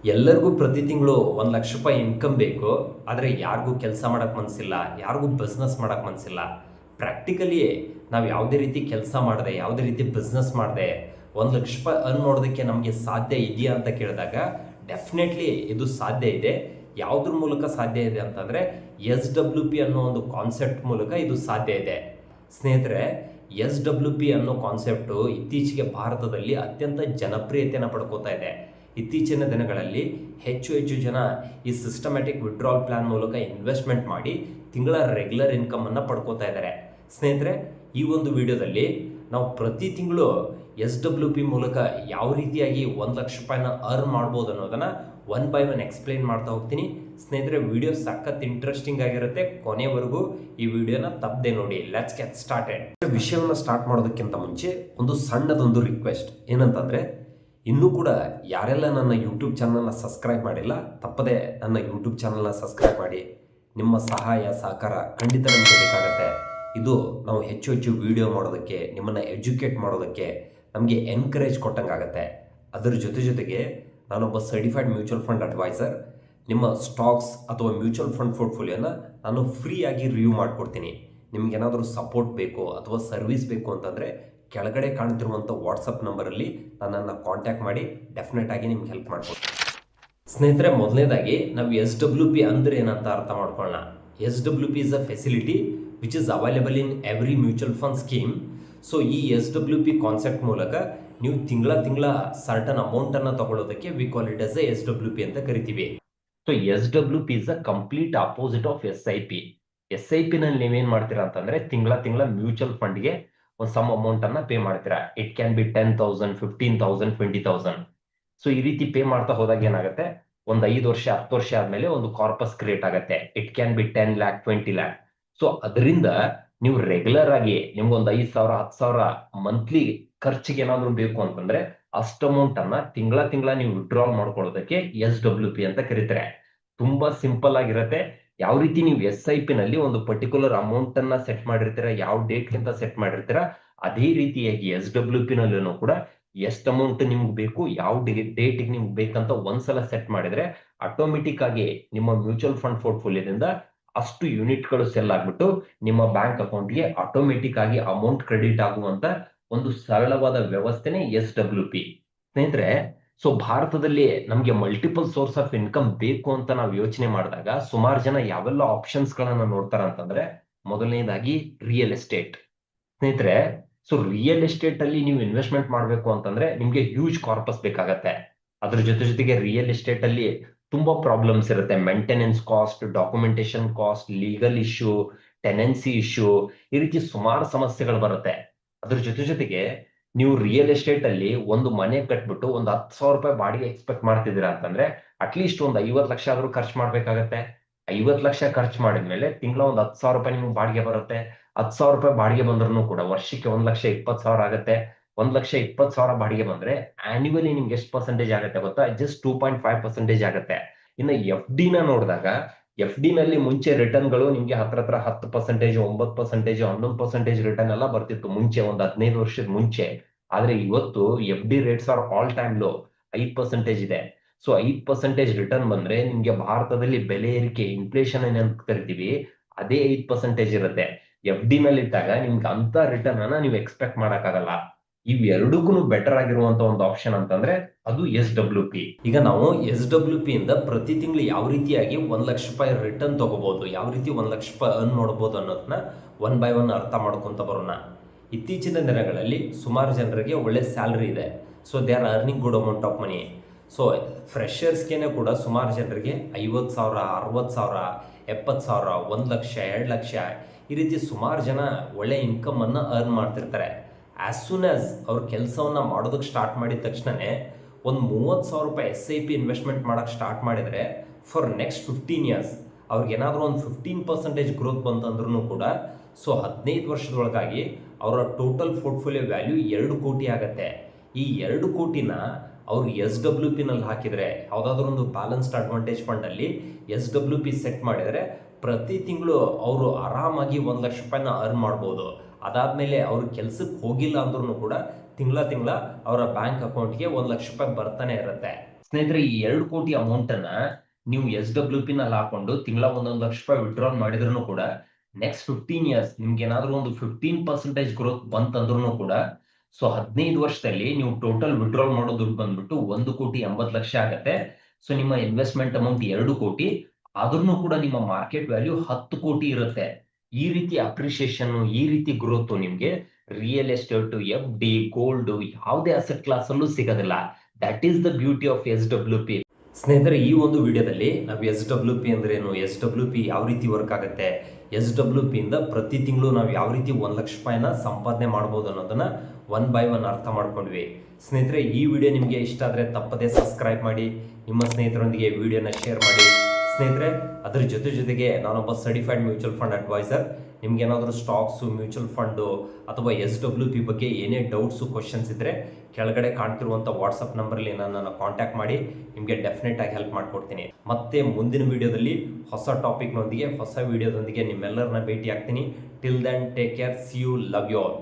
ಎಲ್ಲರಿಗೂ ಪ್ರತಿ ತಿಂಗಳು 1 ಲಕ್ಷ ರೂಪಾಯಿ ಇನ್ಕಮ್ ಬೇಕು. ಆದರೆ ಯಾರಿಗೂ ಕೆಲಸ ಮಾಡೋಕ್ಕೆ ಮನಸ್ಸಿಲ್ಲ, ಯಾರಿಗೂ ಬಿಸ್ನೆಸ್ ಮಾಡೋಕ್ಕೆ ಮನಸ್ಸಿಲ್ಲ. ಪ್ರಾಕ್ಟಿಕಲಿ ನಾವು ಯಾವುದೇ ರೀತಿ ಕೆಲಸ ಮಾಡದೆ, ಯಾವುದೇ ರೀತಿ ಬಿಸ್ನೆಸ್ ಮಾಡದೆ 1 ಲಕ್ಷ ರೂಪಾಯಿ ಅರ್ನ್ ಮಾಡೋದಕ್ಕೆ ನಮಗೆ ಸಾಧ್ಯ ಇದೆಯಾ ಅಂತ ಕೇಳಿದಾಗ ಡೆಫಿನೆಟ್ಲಿ ಇದು ಸಾಧ್ಯ ಇದೆ. ಯಾವುದ್ರ ಮೂಲಕ ಸಾಧ್ಯ ಇದೆ ಅಂತಂದರೆ SWP ಅನ್ನೋ ಒಂದು ಕಾನ್ಸೆಪ್ಟ್ ಮೂಲಕ ಇದು ಸಾಧ್ಯ ಇದೆ. ಸ್ನೇಹಿತರೆ, SWP ಅನ್ನೋ ಕಾನ್ಸೆಪ್ಟು ಇತ್ತೀಚೆಗೆ ಭಾರತದಲ್ಲಿ ಅತ್ಯಂತ ಜನಪ್ರಿಯತೆಯನ್ನು ಪಡ್ಕೋತಾ ಇದೆ. ಇತ್ತೀಚಿನ ದಿನಗಳಲ್ಲಿ ಹೆಚ್ಚು ಜನ ಈ ಸಿಸ್ಟಮ್ಯಾಟಿಕ್ ವಿಡ್ರಾಲ್ ಪ್ಲಾನ್ ಮೂಲಕ ಇನ್ವೆಸ್ಟ್ಮೆಂಟ್ ಮಾಡಿ ತಿಂಗಳ ರೆಗ್ಯುಲರ್ ಇನ್ಕಮನ್ನು ಪಡ್ಕೋತಾ ಇದ್ದಾರೆ. ಸ್ನೇಹಿತರೆ, ಈ ಒಂದು ವಿಡಿಯೋದಲ್ಲಿ ನಾವು ಪ್ರತಿ ತಿಂಗಳು SWP ಮೂಲಕ ಯಾವ ರೀತಿಯಾಗಿ 1 ಲಕ್ಷ ರೂಪಾಯಿನ ಅರ್ನ್ ಮಾಡ್ಬೋದು ಅನ್ನೋದನ್ನು ಒನ್ ಬೈ ಒನ್ ಎಕ್ಸ್ಪ್ಲೈನ್ ಮಾಡ್ತಾ ಹೋಗ್ತೀನಿ. ಸ್ನೇಹಿತರೆ, ವಿಡಿಯೋ ಸಖತ್ ಇಂಟ್ರೆಸ್ಟಿಂಗ್ ಆಗಿರುತ್ತೆ. ಕೊನೆವರೆಗೂ ಈ ವಿಡಿಯೋನ ತಪ್ಪದೆ ನೋಡಿ. Let's get started. ವಿಷಯವನ್ನು ಸ್ಟಾರ್ಟ್ ಮಾಡೋದಕ್ಕಿಂತ ಮುಂಚೆ ಒಂದು ಸಣ್ಣದೊಂದು ರಿಕ್ವೆಸ್ಟ್ ಏನಂತಂದರೆ, ಇನ್ನೂ ಕೂಡ ಯಾರೆಲ್ಲ ನನ್ನ ಯೂಟ್ಯೂಬ್ ಚಾನಲ್ನ ಸಬ್ಸ್ಕ್ರೈಬ್ ಮಾಡಿಲ್ಲ, ತಪ್ಪದೆ ನನ್ನ ಯೂಟ್ಯೂಬ್ ಚಾನಲ್ನ ಸಬ್ಸ್ಕ್ರೈಬ್ ಮಾಡಿ. ನಿಮ್ಮ ಸಹಾಯ ಸಹಕಾರ ಖಂಡಿತ ನಮಗೆ ಬೇಕಾಗತ್ತೆ. ಇದು ನಾವು ಹೆಚ್ಚು ವಿಡಿಯೋ ಮಾಡೋದಕ್ಕೆ, ನಿಮ್ಮನ್ನು ಎಜುಕೇಟ್ ಮಾಡೋದಕ್ಕೆ ನಮಗೆ ಎನ್ಕರೇಜ್ ಕೊಟ್ಟಂಗಾಗತ್ತೆ. ಅದರ ಜೊತೆಗೆ ನಾನೊಬ್ಬ ಸರ್ಟಿಫೈಡ್ ಮ್ಯೂಚುವಲ್ ಫಂಡ್ ಅಡ್ವೈಸರ್. ನಿಮ್ಮ ಸ್ಟಾಕ್ಸ್ ಅಥವಾ ಮ್ಯೂಚುವಲ್ ಫಂಡ್ ಪೋರ್ಟ್ಫೋಲಿಯೋನ ನಾನು ಫ್ರೀಯಾಗಿ ರಿವ್ಯೂ ಮಾಡಿಕೊಡ್ತೀನಿ. ನಿಮಗೇನಾದರೂ ಸಪೋರ್ಟ್ ಬೇಕು ಅಥವಾ ಸರ್ವಿಸ್ ಬೇಕು ಅಂತಂದರೆ ಕೆಳಗಡೆ ಕಾಣ್ತಿರುವಂಥ ವಾಟ್ಸಪ್ ನಂಬರಲ್ಲಿ ನನ್ನನ್ನು ಕಾಂಟ್ಯಾಕ್ಟ್ ಮಾಡಿ ಡೆಫಿನೆಟ್ ಆಗಿ ನಿಮ್ಗೆ ಹೆಲ್ಪ್ ಮಾಡ್ಕೊಡ್ತೀನಿ. ಸ್ನೇಹಿತರೆ, ಮೊದಲನೇದಾಗಿ ನಾವು SWP ಅಂದರೆ ಏನಂತ ಅರ್ಥ ಮಾಡ್ಕೊಳ್ಳೋಣ. SWP is a facility which is available in every mutual fund scheme. So ಈ SWP ಕಾನ್ಸೆಪ್ಟ್ ಮೂಲಕ ನೀವು ತಿಂಗಳ ಸರ್ಟನ್ ಅಮೌಂಟನ್ನು ತಗೊಳ್ಳೋದಕ್ಕೆ we call it as a SWP ಅಂತ ಕರಿತೀವಿ. So SWP is a complete opposite of SIP. SIP ನಲ್ಲಿ ನೀವೇನು ಮಾಡ್ತೀರಾ ಅಂತಂದರೆ ತಿಂಗಳ ಮ್ಯೂಚುವಲ್ ಫಂಡ್ಗೆ ಒಂದು ಸಮ್ ಅಮೌಂಟನ್ನು ಪೇ ಮಾಡ್ತೀರಾ. It can be 10,000, 15,000, 20,000. ಸೊ ಈ ರೀತಿ ಪೇ ಮಾಡ್ತಾ ಹೋದಾಗ ಏನಾಗುತ್ತೆ, ಒಂದು 5 ವರ್ಷ 10 ವರ್ಷ ಆದಮೇಲೆ ಒಂದು ಕಾರ್ಪಸ್ ಕ್ರಿಯೇಟ್ ಆಗುತ್ತೆ. It can be 10 lakh, 20 lakh. So ಅದರಿಂದ ನೀವು ರೆಗ್ಯುಲರ್ ಆಗಿ ನಿಮ್ಗೊಂದು 5,000, 10,000 ಮಂತ್ಲಿ ಖರ್ಚಿಗೆ ಏನಾದರೂ ಬೇಕು ಅಂತಂದ್ರೆ ಅಷ್ಟು ಅಮೌಂಟನ್ನು ತಿಂಗಳ ನೀವು ವಿಡ್ರಾಲ್ ಮಾಡ್ಕೊಳ್ಳೋದಕ್ಕೆ SWP ಅಂತ ಕರೀತಾರೆ. ತುಂಬಾ ಸಿಂಪಲ್ ಆಗಿರುತ್ತೆ. ಯಾವ ರೀತಿ ನೀವು SIP ನಲ್ಲಿ ಒಂದು ಪರ್ಟಿಕ್ಯುಲರ್ ಅಮೌಂಟ್ ಅನ್ನ ಸೆಟ್ ಮಾಡಿರ್ತೀರಾ, ಯಾವ ಡೇಟ್ ಅಂತ ಸೆಟ್ ಮಾಡಿರ್ತೀರಾ, ಅದೇ ರೀತಿಯಾಗಿ SWP ನಲ್ಲೂ ಕೂಡ ಎಷ್ಟು ಅಮೌಂಟ್ ನಿಮ್ಗೆ ಬೇಕು, ಯಾವ ಡೇಟಿಗೆ ನಿಮ್ಗೆ ಬೇಕಂತ ಒಂದ್ಸಲ ಸೆಟ್ ಮಾಡಿದ್ರೆ ಆಟೋಮೆಟಿಕ್ ಆಗಿ ನಿಮ್ಮ ಮ್ಯೂಚುವಲ್ ಫಂಡ್ ಪೋರ್ಟ್ಫೋಲಿಯೋದಿಂದ ಅಷ್ಟು ಯೂನಿಟ್ಗಳು ಸೆಲ್ ಆಗ್ಬಿಟ್ಟು ನಿಮ್ಮ ಬ್ಯಾಂಕ್ ಅಕೌಂಟ್ಗೆ ಆಟೋಮೆಟಿಕ್ ಆಗಿ ಅಮೌಂಟ್ ಕ್ರೆಡಿಟ್ ಆಗುವಂತ ಒಂದು ಸರಳವಾದ ವ್ಯವಸ್ಥೆನೇ SWP. ಸ್ನೇಹಿತರೆ, ಸೊ ಭಾರತದಲ್ಲಿ ನಮಗೆ ಮಲ್ಟಿಪಲ್ ಸೋರ್ಸ್ ಆಫ್ ಇನ್ಕಮ್ ಬೇಕು ಅಂತ ನಾವು ಯೋಚನೆ ಮಾಡಿದಾಗ ಸುಮಾರು ಜನ ಯಾವೆಲ್ಲ ಆಪ್ಷನ್ಸ್ ಗಳನ್ನ ನೋಡ್ತಾರ ಅಂತಂದ್ರೆ, ಮೊದಲನೇದಾಗಿ ರಿಯಲ್ ಎಸ್ಟೇಟ್. ಸ್ನೇಹಿತರೆ, ಸೊ ರಿಯಲ್ ಎಸ್ಟೇಟ್ ಅಲ್ಲಿ ನೀವು ಇನ್ವೆಸ್ಟ್ಮೆಂಟ್ ಮಾಡಬೇಕು ಅಂತಂದ್ರೆ ನಿಮ್ಗೆ ಹ್ಯೂಜ್ ಕಾರ್ಪಸ್ ಬೇಕಾಗತ್ತೆ. ಅದ್ರ ಜೊತೆಗೆ ರಿಯಲ್ ಎಸ್ಟೇಟ್ ಅಲ್ಲಿ ತುಂಬಾ ಪ್ರಾಬ್ಲಮ್ಸ್ ಇರುತ್ತೆ. Maintenance cost, documentation cost, legal issue, tenancy issue, ಈ ರೀತಿ ಸುಮಾರು ಸಮಸ್ಯೆಗಳು ಬರುತ್ತೆ. ಅದ್ರ ಜೊತೆಗೆ ನೀವು ರಿಯಲ್ ಎಸ್ಟೇಟ್ ಅಲ್ಲಿ ಒಂದು ಮನೆ ಕಟ್ಬಿಟ್ಟು ಒಂದು 10,000 ರೂಪಾಯಿ ಬಾಡಿಗೆ ಎಕ್ಸ್ಪೆಕ್ಟ್ ಮಾಡ್ತಿದ್ದೀರಾ ಅಂತಂದ್ರೆ ಅಟ್ಲೀಸ್ಟ್ ಒಂದು 50 ಲಕ್ಷ ಆದ್ರೂ ಖರ್ಚು ಮಾಡ್ಬೇಕಾಗತ್ತೆ. 50 ಲಕ್ಷ ಖರ್ಚು ಮಾಡಿದ್ಮೇಲೆ ತಿಂಗಳ ಒಂದು 10,000 ರೂಪಾಯಿ ನಿಮ್ಗೆ ಬಾಡಿಗೆ ಬರುತ್ತೆ. 10,000 ರೂಪಾಯಿ ಬಾಡಿಗೆ ಬಂದ್ರೂ ಕೂಡ ವರ್ಷಕ್ಕೆ 1,20,000 ಆಗುತ್ತೆ. 1,20,000 ಬಾಡಿಗೆ ಬಂದ್ರೆ ಆನ್ಯುವಲಿ ನಿಮ್ಗೆ ಎಷ್ಟು ಪರ್ಸೆಂಟೇಜ್ ಆಗುತ್ತೆ ಗೊತ್ತಾ? ಜಸ್ಟ್ 2.5% ಆಗುತ್ತೆ. ಇನ್ನು FD ನ ನೋಡಿದಾಗ FD ನಲ್ಲಿ ಮುಂಚೆ ರಿಟರ್ನ್ಗಳು ನಿಮ್ಗೆ ಹತ್ರ 10%, 9%, 11% ರಿಟರ್ನ್ ಎಲ್ಲ ಬರ್ತಿತ್ತು ಮುಂಚೆ, ಒಂದು 15 ವರ್ಷದ ಮುಂಚೆ. ಆದ್ರೆ ಇವತ್ತು FD rates are all time low, 5% ಇದೆ. ಸೊ 5% ರಿಟರ್ನ್ ಬಂದ್ರೆ ನಿಮ್ಗೆ ಭಾರತದಲ್ಲಿ ಬೆಲೆ ಏರಿಕೆ, ಇನ್ಫ್ಲೇಷನ್ ಏನಂತ ಕರಿತೀವಿ, ಅದೇ 5% ಇರುತ್ತೆ. FD ನಲ್ಲಿ ಇಟ್ಟಾಗ ನಿಮ್ಗೆ ಅಂತ ರಿಟರ್ನ್ ಅನ್ನ ನೀವು ಎಕ್ಸ್ಪೆಕ್ಟ್ ಮಾಡಕ್ಕಾಗಲ್ಲ. ಇವೆರಡಕ್ಕೂ ಬೆಟರ್ ಆಗಿರುವಂತ ಒಂದು ಆಪ್ಷನ್ ಅಂತಂದ್ರೆ ಅದು SWP. ಈಗ ನಾವು SWP ಇಂದ ಪ್ರತಿ ತಿಂಗಳು ಯಾವ ರೀತಿಯಾಗಿ 1 ಲಕ್ಷ ರೂಪಾಯಿ ರಿಟರ್ನ್ ತಗೋಬಹುದು, ಯಾವ ರೀತಿ 1 ಲಕ್ಷ ರೂಪಾಯಿ ಅರ್ನ್ ಮಾಡಬಹುದು ಅನ್ನೋದನ್ನ ಒನ್ ಬೈ ಒನ್ ಅರ್ಥ ಮಾಡ್ಕೊಂತ ಬರೋಣ. ಇತ್ತೀಚಿನ ದಿನಗಳಲ್ಲಿ ಸುಮಾರು ಜನರಿಗೆ ಒಳ್ಳೆ ಸ್ಯಾಲರಿ ಇದೆ. So they are earning good amount of money. So ಫ್ರೆಷರ್ಸ್ಗೆ ಕೂಡ ಸುಮಾರು ಜನರಿಗೆ 50,000, 60,000, 70,000, 1 ಲಕ್ಷ, 2 ಲಕ್ಷ, ಈ ರೀತಿ ಸುಮಾರು ಜನ ಒಳ್ಳೆ ಇನ್ಕಮ್ ಅನ್ನು ಅರ್ನ್ ಮಾಡ್ತಿರ್ತಾರೆ. ಆಸ್ ಸೂನ್ ಆಸ್ ಅವ್ರ ಕೆಲಸವನ್ನ ಮಾಡೋದಕ್ಕೆ ಸ್ಟಾರ್ಟ್ ಮಾಡಿದ ತಕ್ಷಣನೇ ಒಂದು 30,000 ರೂಪಾಯಿ SIP ಇನ್ವೆಸ್ಟ್ಮೆಂಟ್ ಮಾಡೋಕ್ಕೆ ಸ್ಟಾರ್ಟ್ ಮಾಡಿದರೆ ಫಾರ್ ನೆಕ್ಸ್ಟ್ 15 years ಅವ್ರಿಗೆ ಏನಾದರೂ ಒಂದು 15% ಗ್ರೋತ್ ಬಂತಂದ್ರೂ ಕೂಡ ಸೊ 15 ವರ್ಷದೊಳಗಾಗಿ ಅವರ ಟೋಟಲ್ ಪೋರ್ಟ್ಫೋಲಿಯೋ ವ್ಯಾಲ್ಯೂ 2 ಕೋಟಿ ಆಗುತ್ತೆ. ಈ 2 ಕೋಟಿನ ಅವರು SWP ನಲ್ಲಿ ಹಾಕಿದರೆ, ಯಾವುದಾದ್ರೂ ಒಂದು ಬ್ಯಾಲೆನ್ಸ್ಡ್ ಅಡ್ವಾಂಟೇಜ್ ಫಂಡಲ್ಲಿ SWP ಸೆಟ್ ಮಾಡಿದರೆ ಪ್ರತಿ ತಿಂಗಳು ಅವರು ಆರಾಮಾಗಿ 1 ಲಕ್ಷ ರೂಪಾಯಿನ ಅರ್ನ್ ಮಾಡ್ಬೋದು. ಅದಾದಮೇಲೆ ಅವರು ಕೆಲಸಕ್ಕೆ ಹೋಗಿಲ್ಲ ಅಂದ್ರೂ ಕೂಡ ತಿಂಗಳ ಅವರ ಬ್ಯಾಂಕ್ ಅಕೌಂಟ್ಗೆ 1 ಲಕ್ಷ ರೂಪಾಯಿ ಬರ್ತಾನೆ ಇರುತ್ತೆ. ಸ್ನೇಹಿತರೆ, ಈ 2 ಕೋಟಿ ಅಮೌಂಟನ್ನ ನೀವು SWP ನಲ್ಲಿ ಹಾಕೊಂಡು ತಿಂಗಳ ಒಂದೊಂದು ಲಕ್ಷ ರೂಪಾಯಿ ವಿಡ್ರಾಲ್ ಮಾಡಿದ್ರೂ ಕೂಡ ನೆಕ್ಸ್ಟ್ 15 ಇಯರ್ಸ್ ನಿಮ್ಗೆ ಏನಾದ್ರೂ ಒಂದು 15% ಗ್ರೋತ್ ಬಂತಂದ್ರೂ ಕೂಡ ಸೊ 15 ವರ್ಷದಲ್ಲಿ ನೀವು ಟೋಟಲ್ ವಿಡ್ರಾಲ್ ಮಾಡೋ ದುಡ್ಡು ಬಂದ್ಬಿಟ್ಟು 1,80,00,000 ಆಗತ್ತೆ. ಸೊ ನಿಮ್ಮ ಇನ್ವೆಸ್ಟ್ಮೆಂಟ್ ಅಮೌಂಟ್ 2 ಕೋಟಿ, ಆದ್ರೂ ಕೂಡ ನಿಮ್ಮ ಮಾರ್ಕೆಟ್ ವ್ಯಾಲ್ಯೂ 10 ಕೋಟಿ ಇರುತ್ತೆ. ಈ ರೀತಿ ಅಪ್ರಿಸಿಯೇಷನ್, ಈ ರೀತಿ ಗ್ರೋತ್ ನಿಮ್ಗೆ ರಿಯಲ್ ಎಸ್ಟೇಟ್, FD, ಗೋಲ್ಡ್ ಯಾವುದೇ ಅಸೆಟ್ ಕ್ಲಾಸ್ ಅಲ್ಲೂ ಸಿಗೋದಿಲ್ಲ. That is the beauty of SWP. ಸ್ನೇಹಿತರೆ, ಈ ಒಂದು ವಿಡಿಯೋದಲ್ಲಿ ನಾವು SWP ಅಂದ್ರೇನು, SWP ಯಾವ ರೀತಿ ವರ್ಕ್ ಆಗುತ್ತೆ, SWP ಇಂದ ಪ್ರತಿ ತಿಂಗಳು ನಾವು ಯಾವ ರೀತಿ 1 ಲಕ್ಷ ರೂಪಾಯಿನ ಸಂಪಾದನೆ ಮಾಡ್ಬೋದು ಅನ್ನೋದನ್ನ ಒನ್ ಬೈ ಒನ್ ಅರ್ಥ ಮಾಡ್ಕೊಂಡ್ವಿ. ಸ್ನೇಹಿತರೆ, ಈ ವಿಡಿಯೋ ನಿಮಗೆ ಇಷ್ಟ ಆದರೆ ತಪ್ಪದೇ ಸಬ್ಸ್ಕ್ರೈಬ್ ಮಾಡಿ, ನಿಮ್ಮ ಸ್ನೇಹಿತರೊಂದಿಗೆ ವಿಡಿಯೋನ ಶೇರ್ ಮಾಡಿ. ಸ್ನೇಹಿತರೆ, ಅದರ ಜೊತೆಗೆ ನಾನೊಬ್ಬ ಸರ್ಟಿಫೈಡ್ ಮ್ಯೂಚುವಲ್ ಫಂಡ್ ಅಡ್ವೈಸರ್. ನಿಮ್ಗೆ ಏನಾದರೂ ಸ್ಟಾಕ್ಸು, ಮ್ಯೂಚುವಲ್ ಫಂಡು ಅಥವಾ SWP ಬಗ್ಗೆ ಏನೇ ಡೌಟ್ಸು, ಕ್ವಶನ್ಸ್ ಇದ್ದರೆ ಕೆಳಗಡೆ ಕಾಣ್ತಿರುವಂಥ ವಾಟ್ಸಪ್ ನಂಬರಲ್ಲಿ ನನ್ನನ್ನು ಕಾಂಟ್ಯಾಕ್ಟ್ ಮಾಡಿ, ನಿಮಗೆ ಡೆಫಿನೆಟ್ ಆಗಿ ಹೆಲ್ಪ್ ಮಾಡಿಕೊಡ್ತೀನಿ. ಮತ್ತೆ ಮುಂದಿನ ವಿಡಿಯೋದಲ್ಲಿ ಹೊಸ ಟಾಪಿಕ್ನೊಂದಿಗೆ, ಹೊಸ ವಿಡಿಯೋದೊಂದಿಗೆ ನಿಮ್ಮೆಲ್ಲರನ್ನ ಭೇಟಿ ಆಗ್ತೀನಿ. Till then, take care, see you, love you all.